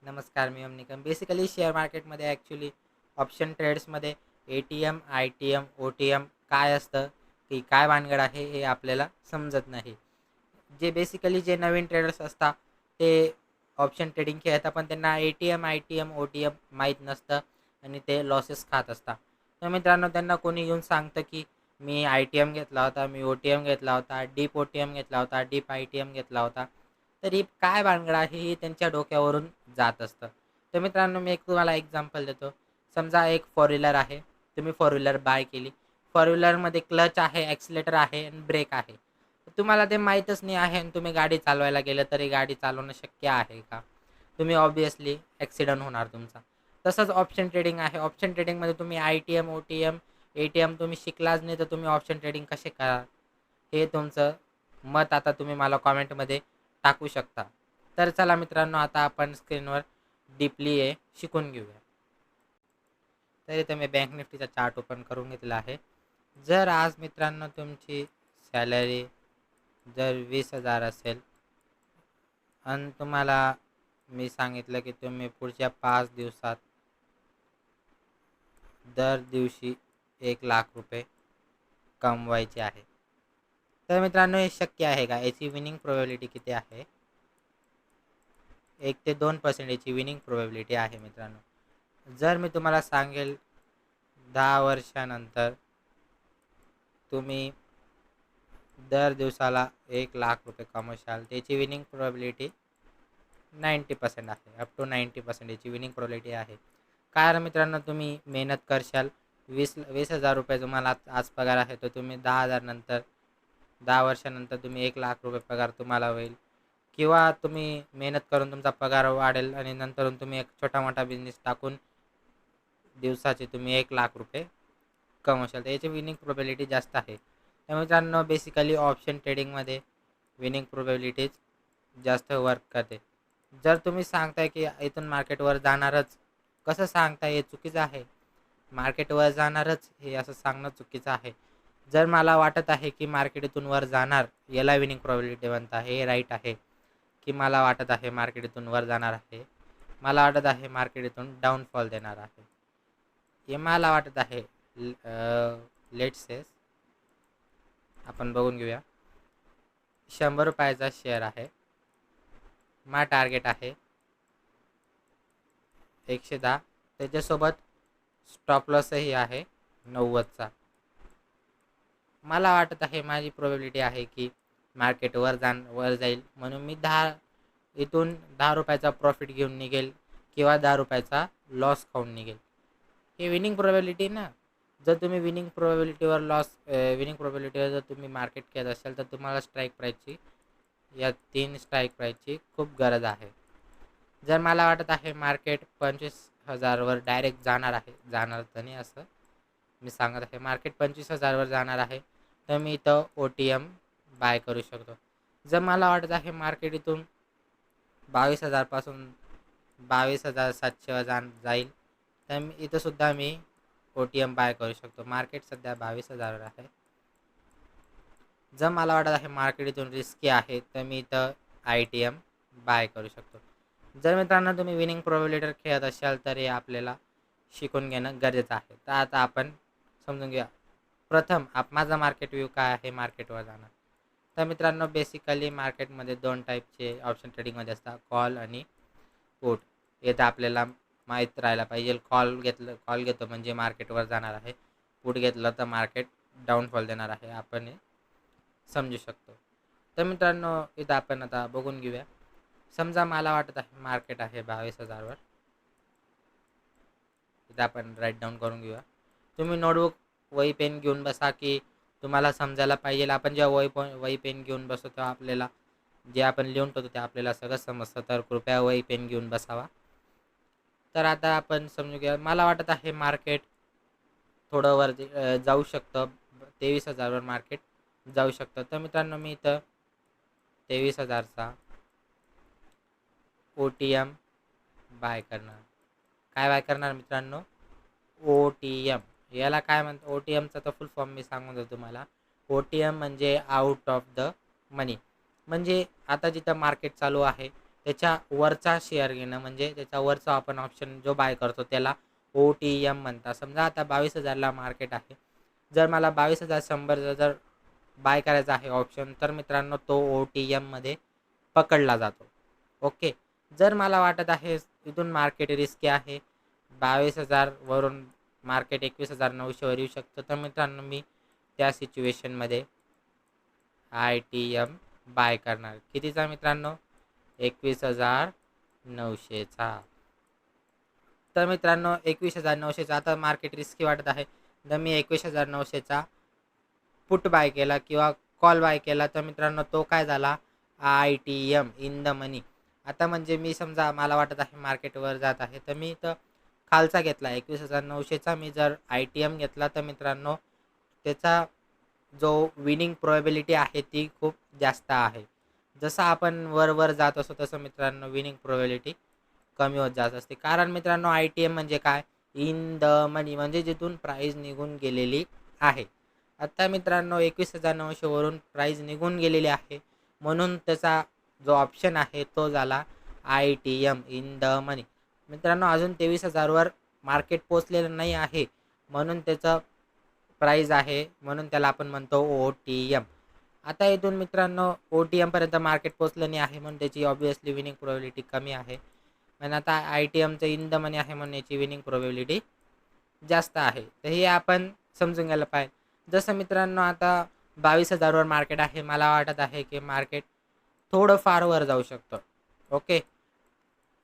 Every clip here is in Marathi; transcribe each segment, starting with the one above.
नमस्कार, मी निकम. बेसिकली शेअर मार्केटमध्ये ॲक्च्युली ऑप्शन ट्रेड्समध्ये ए-टी-एम, आय-टी-एम, ओ-टी-एम काय असतं, की काय भानगड आहे हे आपल्याला समजत नाही. जे बेसिकली जे नवीन ट्रेडर्स असतात ते ऑप्शन ट्रेडिंग खेळतात, पण त्यांना ए-टी-एम, आय-टी-एम, ओ-टी-एम माहीत नसतं आणि ते लॉसेस खात असतात. तर मित्रांनो, त्यांना कोणी येऊन सांगतं की मी आय-टी-एम घेतला होता, मी ओ-टी-एम घेतला होता, डीप ओ-टी-एम घेतला होता, डीप आय-टी-एम घेतला होता. तरी काय भानगड आहे हे त्यांच्या डोक्यावरून जात असतं. तर मित्रांनो, मी एक तुम्हाला एक्झाम्पल देतो. समजा एक फोर व्हीलर आहे. तुम्ही फोर व्हीलर बाय केली. फोर व्हीलरमध्ये क्लच आहे, ॲक्सिलेटर आहे आणि ब्रेक आहे. तुम्हाला ते माहीतच नाही आहे आणि तुम्ही गाडी चालवायला गेलं तरी गाडी चालवणं शक्य आहे का? तुम्ही ऑब्व्हियसली ॲक्सिडेंट होणार तुमचा. तसंच ऑप्शन ट्रेडिंग आहे. ऑप्शन ट्रेडिंगमध्ये तुम्ही आय-टी-एम, ओ-टी-एम, ए-टी-एम तुम्ही शिकलाच नाही तर तुम्ही ऑप्शन ट्रेडिंग कसे कराल? हे तुमचं मत आता तुम्ही मला कॉमेंटमध्ये टाकू शकता. तर चला मित्रांनो, आता आपण स्क्रीनवर डीपली हे शिकून घेऊया. तर इथे मी बँक निफ्टीचा चार्ट ओपन करून घेतला आहे. जर आज मित्रांनो तुमची सॅलरी जर 20,000 असेल आणि तुम्हाला मी सांगितलं की तुम्ही पुढच्या 5 दिवसात दर दिवशी 1,00,000 रुपये कमवायचे आहे. तर मित्रांनो, हे शक्य आहे का? याची विनिंग प्रोबॅबिलिटी किती आहे? 1 ते 2% याची विनिंग प्रोबॅबिलिटी आहे मित्रांनो. जर मी तुम्हाला सांगेल 10 वर्षानंतर तुम्ही दर दिवसाला 1,00,000 रुपये कमवशाल, त्याची विनिंग प्रोबॅबिलिटी 90% आहे. अप टू 90% याची विनिंग प्रोबॅबिलिटी आहे. कारण मित्रांनो, तुम्ही मेहनत करशाल. 20,000 रुपये तुम्हाला आज पगार आहे, तर तुम्ही 10,000 नंतर 10 वर्षानंतर तुम्ही 1,00,000 रुपये पगार तुम्हाला होईल. किंवा तुम्ही मेहनत करून तुमचा पगार वाढेल आणि नंतरून तुम्ही एक छोटा-मोठा बिझनेस टाकून दिवसाचे तुम्ही 1,00,000 रुपये कमवशाल. तर याची विनिंग प्रोबॅबिलिटी जास्त आहे. तर मित्रांनो, बेसिकली ऑप्शन ट्रेडिंगमध्ये विनिंग प्रोबॅबिलिटीज जास्त वर्क करते. जर तुम्ही सांगताय की इथून मार्केटवर जाणारच, कसं सांगताय? हे चुकीचं आहे. मार्केटवर जाणारच हे असं सांगणं चुकीचं आहे. जर मला वाटत आहे की मार्केट इथून वर जाणार, याला विनिंग प्रोबॅबिलिटी म्हणतात. हे राईट आहे की मला वाटत आहे मार्केट इथून वर जाणार आहे. मला वाटत आहे मार्केट इथून डाऊनफॉल देणार आहे. हे मला वाटत आहे. लेट्स सेस आपण बघून घेऊया. 100 रुपयाचा शेअर आहे. माझा टार्गेट आहे 110. त्याच्यासोबत स्टॉप लॉसही आहे 90चा. मला वाटत आहे, माझी प्रोबॅबिलिटी आहे की मार्केट वर जाईल, म्हणून मी इथून 10 रुपयाचा प्रॉफिट घेऊन निघेल किंवा 10 रुपयाचा लॉस खाऊन निघेल. हे विनिंग प्रोबॅबिलिटी ना. जर तुम्ही विनिंग प्रोबॅबिलिटीवर जर तुम्ही मार्केट खेळत असाल, तर तुम्हाला या 3 स्ट्राईक प्राईजची खूप गरज आहे. जर मला वाटत आहे मार्केट 25,000वर डायरेक्ट जाणार आहे, जाणार तर नाही असं मी सांगत आहे, मार्केट 25,000वर जाणार आहे, तर मी इथं ओ-टी-एम बाय करू शकतो. जर मला वाटत आहे मार्केट इथून 22,000 पासून 22,700वर जाईल, तर इथंसुद्धा मी ओ-टी-एम बाय करू शकतो. मार्केट सध्या 22,000वर आहे. जर मला वाटत आहे मार्केट इथून रिस्की आहे, तर मी इथं आय-टी-एम बाय करू शकतो. जर मित्रांनो तुम्ही विनिंग प्रोबॅबिलिटीवर खेळत असाल, तर हे आपल्याला शिकून घेणं गरजेचं आहे. तर आता आपण समजून घ्या. प्रथम माझा मार्केट व्ह्यू काय आहे मार्केटवर जाणार. तर मित्रांनो, बेसिकली मार्केटमध्ये 2 टाईपचे ऑप्शन ट्रेडिंगमध्ये असतात, कॉल आणि पुट. हे तर आपल्याला माहीत राहायला पाहिजे. कॉल घेतो म्हणजे मार्केटवर जाणार आहे. पुट घेतलं तर मार्केट डाऊनफॉल देणार आहे. आपण हे समजू शकतो. तर मित्रांनो, इथं आपण आता बघून घेऊया. समजा मला वाटत आहे मार्केट आहे 22,000वर. इथं आपण राईट डाऊन करून घेऊया. तुम्ही नोटबुक, वही पेन घेऊन बसा, की तुम्हाला समजायला पाहिजे. आपण जेव्हा वही पेन घेऊन बसतो, तेव्हा आपल्याला जे आपण लिहून ठेवतो ते आपल्याला सगळं समजतं. तर कृपया वही पेन घेऊन बसावा. तर आता आपण समजू घ्या. मला वाटत आहे मार्केट थोडं वर जाऊ शकतं. 23,000वर मार्केट जाऊ शकतं. तर मित्रांनो, मी इथं 23,000चा ओ-टी-एम बाय करणार. काय बाय करणार मित्रांनो? ओ-टी-एम. याला काय म्हणतात? ओ-टी-एमचा तर फुल फॉर्म मी सांगून देतो तुम्हाला. ओ-टी-एम म्हणजे आउट ऑफ द मनी. म्हणजे आता जिथं मार्केट चालू आहे, त्याच्या वरचा शेअर घेणं, म्हणजे त्याच्या वरचा आपण ऑप्शन जो बाय करतो त्याला OTM म्हणतात. समजा आता 22,000ला मार्केट आहे, जर मला 22,100 जर बाय करायचा आहे ऑप्शन, तर मित्रांनो तो OTM मध्ये पकडला जातो. ओके. जर मला वाटत आहे इथून मार्केट रिस्की आहे, 22,000 वरून मार्केट 21,900 वर येऊ शकतं, तर मित्रांनो मी त्या सिच्युएशनमध्ये ITM बाय करणार. कितीचा मित्रांनो? 21,900चा. तर मित्रांनो 21,900चा आता मार्केट रिस्की वाटत आहे, तर मी 21,900चा पुट बाय केला किंवा कॉल बाय केला, तर मित्रांनो तो काय झाला? ITM इन द मनी. आता म्हणजे मी समजा मला वाटत आहे मार्केटवर जात आहे, तर मी इथं खालचा घेतला 21,900चा. मी जर ITM घेतला तर मित्रांनो त्याचा जो विनिंग प्रोबॅबिलिटी आहे ती खूप जास्त आहे. जसं आपण वर जात असतो तसं मित्रांनो विनिंग प्रोबॅबिलिटी कमी होत जात असते. कारण मित्रांनो ITM म्हणजे काय? इन द मनी, म्हणजे जिथून प्राईज निघून गेलेली आहे. आता मित्रांनो 21,900 वरून प्राईज निघून गेलेली आहे, म्हणून त्याचा जो ऑप्शन आहे तो झाला ITM इन द मनी. मित्रांनो अजून 23,000 वर मार्केट पोचलेलं नाही आहे, म्हणून त्याचं प्राईज आहे, म्हणून त्याला आपण म्हणतो OTM. आता इथून मित्रांनो OTM पर्यंत मार्केट पोचलं नाही आहे, म्हणून त्याची ऑब्विसली विनिंग प्रोबॅबिलिटी कमी आहे. आणि आता ITMचं इन द मनी आहे, म्हणून याची विनिंग प्रोबॅबिलिटी जास्त आहे. तर हे आपण समजून घ्यायला पाहिजे. जसं मित्रांनो आता 22,000 वर मार्केट आहे, मला वाटत आहे की मार्केट थोडं फार वर जाऊ शकतं. Okay.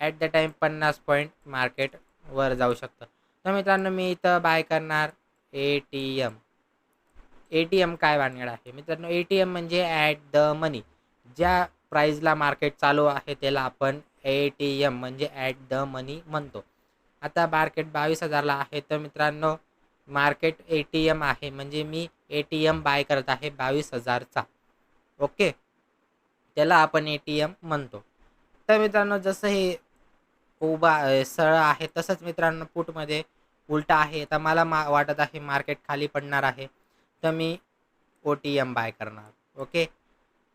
At the time 50 point market वर जाऊ शकतं. तर मित्रांनो मी इथं बाय करणार ATM. ATM काय भानगड आहे मित्रांनो? ATM म्हणजे ॲट द मनी. ज्या प्राईजला मार्केट चालू आहे त्याला आपण ATM म्हणजे ॲट द मनी म्हणतो. आता मार्केट 22,000ला आहे, तर मित्रांनो मार्केट ATM आहे, म्हणजे मी ATM बाय करत आहे 22,000चा. ओके. त्याला आपण ATM म्हणतो. तर मित्रांनो जसं हे सरळ आहे, तसंच मित्रांनो पुटमध्ये उलटा आहे. तर मला वाटत आहे मार्केट खाली पडणार आहे, तर मी OTM बाय करणार. ओके.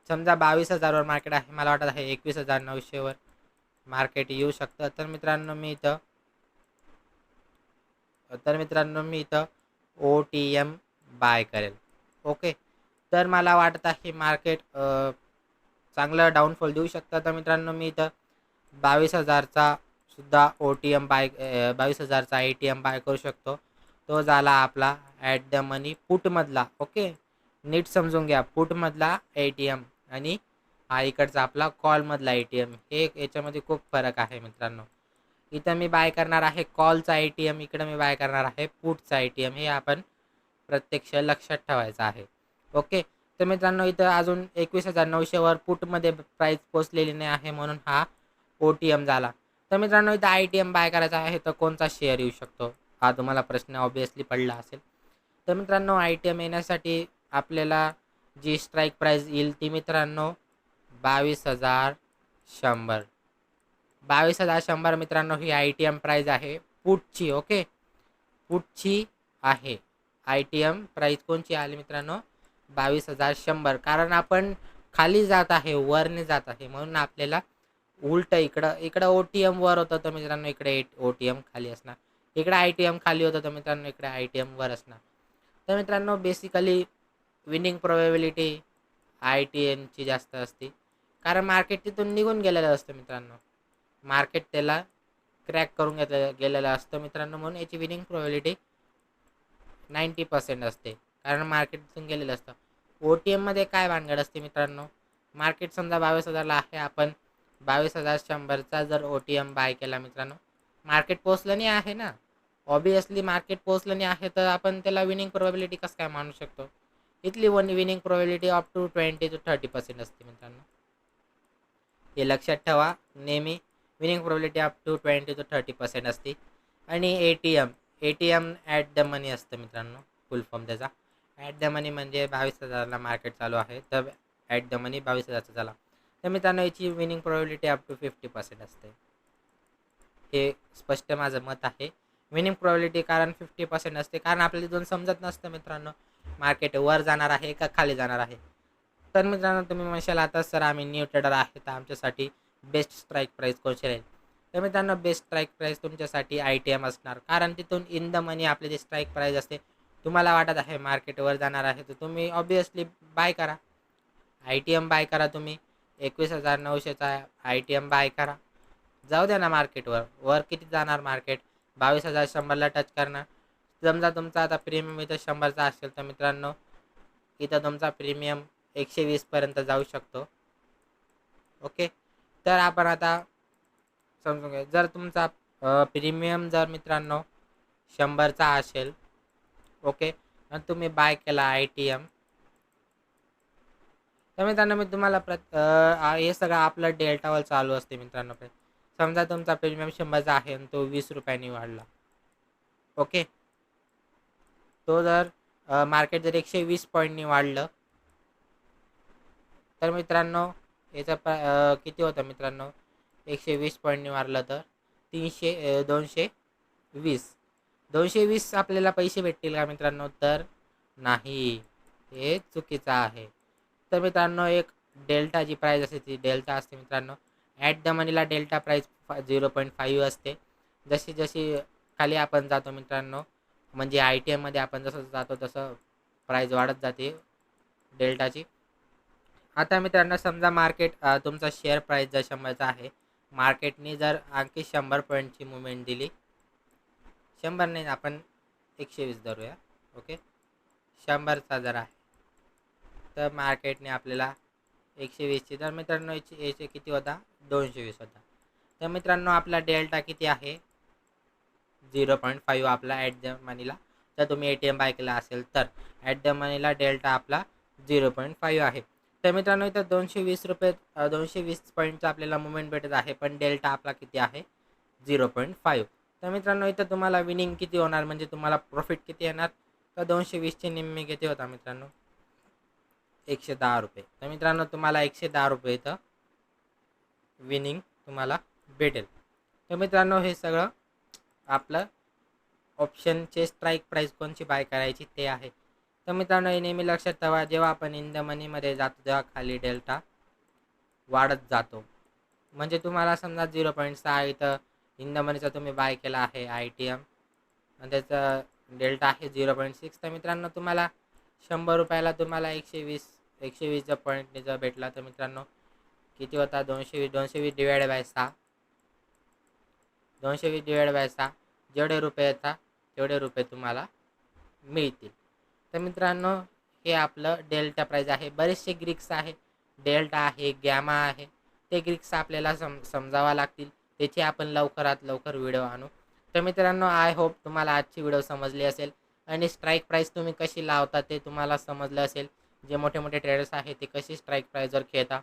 समजा 22,000 वर मार्केट आहे, मला वाटत आहे 21,900 वर मार्केट येऊ शकतं, तर मित्रांनो मी इथं OTM बाय करेल. ओके. तर मला वाटत आहे मार्केट चांगलं डाऊनफॉल देऊ शकतं, तर मित्रांनो मी इथं 22,000चा सुद्धा OTM बाय 22,000चा ATM बाय करू शकतो. तो झाला आपला ॲट द मनी पुटमधला. ओके. नीट समजून घ्या, पुटमधला ATM आणि हा इकडचा आपला कॉलमधला ATM, हे याच्यामध्ये खूप फरक आहे मित्रांनो. इथं मी बाय करणार आहे कॉलचा ATM, इकडं मी बाय करणार आहे पुटचा ATM. हे आपण प्रत्यक्ष लक्षात ठेवायचं आहे. ओके. तर मित्रांनो इथं अजून 21,900 वर पुटमध्ये प्राईस पोचलेली नाही आहे, म्हणून हा OTM झाला. तर मित्रांनो इथं ITM बाय करायचा आहे, तर कोणता शेअर येऊ शकतो? हा तुम्हाला प्रश्न ऑब्विसली पडला असेल. तर मित्रांनो ITM येण्यासाठी आपल्याला जी स्ट्राईक प्राईस येईल ती मित्रांनो 22,100. 22,100 मित्रांनो ही ITM प्राईज आहे पुटची. ओके. पुटची आहे. ITM प्राईस कोणची आली मित्रांनो? 22,100. कारण आपण खाली जात आहे, वरने जात आहे, म्हणून आपल्याला उलट इकडं OTM वर होतं, तर मित्रांनो इकडे OTM खाली असणार. इकडे ITM खाली होतं, तर मित्रांनो इकडे ITM वर असणार. तर मित्रांनो बेसिकली विनिंग प्रोबॅबिलिटी ITMची जास्त असते, कारण मार्केट तिथून निघून गेलेलं असतं मित्रांनो. मार्केट त्याला क्रॅक करून गेलेलं असतं मित्रांनो, म्हणून याची विनिंग प्रोबॅबिलिटी 90% असते, कारण मार्केट तिथून गेलेलं असतं. OTM मध्ये काय भानगड असते मित्रांनो? मार्केट समजा 22,000ला आहे, आपण 22,100चा जर OTM बाय केला मित्रांनो, मार्केट पोचलं नाही आहे ना, ऑब्विसली मार्केट पोचलं नाही आहे, तर आपण त्याला विनिंग प्रोबॅबिलिटी कसं काय मानू शकतो? इथली winning probability up to 20 to 30% असते मित्रांनो. हे लक्षात ठेवा नेहमी. Winning probability up to 20 to 30% असते. आणि ATM ॲट द मनी असतं मित्रांनो, फुल फॉर्म त्याचा. ॲट द मनी म्हणजे 22,000ला मार्केट चालू आहे, तर ॲट द मनी 22,000चा झाला. तर मित्रांनो याची विनिंग प्रोबॅबिलिटी अप टू 50% असते. हे स्पष्ट माझं मत आहे. विनिंग प्रोबॅबिलिटी कारण 50% असते, कारण आपल्याला इथून समजत नसतं मित्रांनो मार्केट वर जाणार आहे का खाली जाणार आहे. तर मित्रांनो तुम्ही म्हणशाल आता सर आम्ही न्यू ट्रेडर आहे, तर आमच्यासाठी बेस्ट स्ट्राईक प्राईस कोणची राहील. तर मित्रांनो बेस्ट स्ट्राईक प्राईस तुमच्यासाठी ITM असणार, कारण तिथून इन द मनी आपली जी स्ट्राईक प्राईस असते, तुम्हाला वाटत आहे मार्केटवर जाणार आहे तर तुम्ही ऑब्वियसली बाय करा. ITM बाय करा तुम्ही. 21,900चा ITM बाय करा. जाऊ द्या ना मार्केटवर. वर किती जाणार मार्केट? 22,100ला टच करणार. समजा तुमचा आता प्रीमियम इथं 100चा असेल तर मित्रांनो इथं तुमचा प्रीमियम 120 पर्यंत जाऊ शकतो. ओके. तर आपण आता समजून घ्या, जर तुमचा प्रीमियम जर मित्रांनो 100चा असेल, ओके, आणि तुम्ही बाय केला ITM, तर मित्रांनो मी तुम्हाला हे सगळं आपलं डेल्टावर चालू असते मित्रांनो. समजा तुमचा प्रीमियम 100चा आहे आणि तो 20 रुपयांनी वाढला. ओके. तो जर मार्केट जर 120 पॉईंटनी वाढलं तर मित्रांनो याचा किती होतं मित्रांनो, 120 पॉईंटनी वाढलं तर 220 आपल्याला पैसे भेटतील का मित्रांनो? तर नाही, हे चुकीचं आहे. तर मित्रांनो एक डेल्टा जी प्राईस असते ती डेल्टा असते मित्रांनो. At the Manila delta price 0.5 असते. जशी जशी खाली आपण जातो मित्रांनो, म्हणजे ITM मध्ये आपण जसं जातो तसं प्राईस वाढत जाते डेल्टाची. आता मित्रांनो समजा मार्केट तुमचा शेअर प्राईस जर 100चा आहे, मार्केटने जर आणखी 100 पॉईंटची मुवमेंट दिली, 100 नाही आपण 120 धरूया. ओके. 100चा जर आहे तर मार्केटने आपल्याला 120ची, तर मित्रांनो याचे किती होता? 220 होता. तर मित्रांनो आपला डेल्टा किती आहे? 0.5 आपला ॲट द मनीला. जर तुम्ही ATM बाय केला असेल तर ॲट द मनीला डेल्टा आपला 0.5 आहे. तर मित्रांनो इथं 220 पॉईंटचा आपल्याला मुवमेंट भेटत आहे, पण डेल्टा आपला किती आहे? 0.5. तर मित्रांनो इथं तुम्हाला विनिंग किती होणार, म्हणजे तुम्हाला प्रॉफिट किती येणार? तर 220चे निम्मे किती होता मित्रांनो? 110 रुपये. तर मित्रांनो तुम्हाला 110 रुपये इथं विनिंग तुम्हाला भेटेल. तर मित्रांनो हे सगळं आपलं ऑप्शनचे स्ट्राईक प्राईस कोणची बाय करायची ते आहे. तर मित्रांनो हे नेहमी लक्षात ठेवा, जेव्हा आपण इन द मनीमध्ये जातो तेव्हा खाली डेल्टा वाढत जातो. म्हणजे तुम्हाला समजा 0.6 इथं इन द मनीचा तुम्ही बाय केला आहे ITM आणि त्याचा डेल्टा आहे 0.6. तर मित्रांनो तुम्हाला 100 रुपयाला तुम्हाला 120 पॉईंटने जर भेटला तर मित्रांनो किती होता? 220 डिवाइड बाय 6. 220 डिवाइड बाय 6 जेवढे रुपये येतात तेवढे रुपये तुम्हाला मिळतील. तर मित्रांनो हे आपलं डेल्टा प्राईज आहे. बरेचसे ग्रीक्स आहे, डेल्टा आहे, गॅमा आहे. ते ग्रीक्स आपल्याला समजावा लागतील. त्याची आपण लवकरात लवकर व्हिडिओ आणू. तर मित्रांनो आय होप तुम्हाला आजची व्हिडिओ समजली असेल आणि स्ट्राईक प्राईस तुम्ही कशी लावता ते तुम्हाला समजलं असेल. जे मोठे मोठे ट्रेडर्स आहेत ते कशी स्ट्राईक प्राईजवर खेळता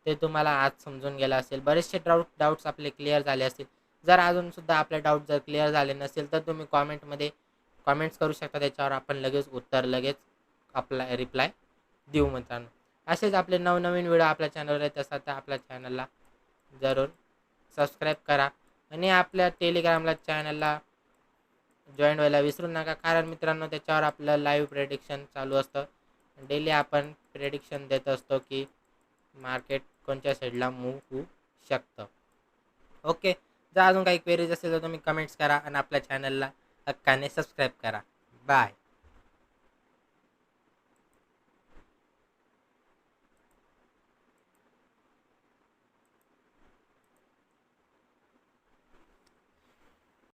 ते तुम्हाला आज समजून गेलं असेल. बरेचसे डाऊट्स आपले क्लिअर झाले असतील. जर अजूनसुद्धा आपले डाऊट जर क्लिअर झाले नसेल तर तुम्ही कॉमेंट्स करू शकता. त्याच्यावर आपण लगेच आपला रिप्लाय देऊ मित्रांनो. असेच आपले नवनवीन व्हिडिओ आपल्या चॅनलवर येत असतात तर आपल्या चॅनलला जरूर सबस्क्राईब करा आणि आपल्या टेलिग्रामला चॅनलला जॉईन व्हायला विसरू नका, कारण मित्रांनो त्याच्यावर आपलं लाईव्ह प्रेडिक्शन चालू असतं. डेली आपण प्रेडिक्शन देत असतो की मार्केट कोणत्या साईडला मूव्ह होऊ शकतं. ओके. जर अजून काही क्वेरीज असेल तर तुम्ही कमेंट्स करा आणि आपल्या चॅनलला हक्काने सबस्क्राईब करा. बाय.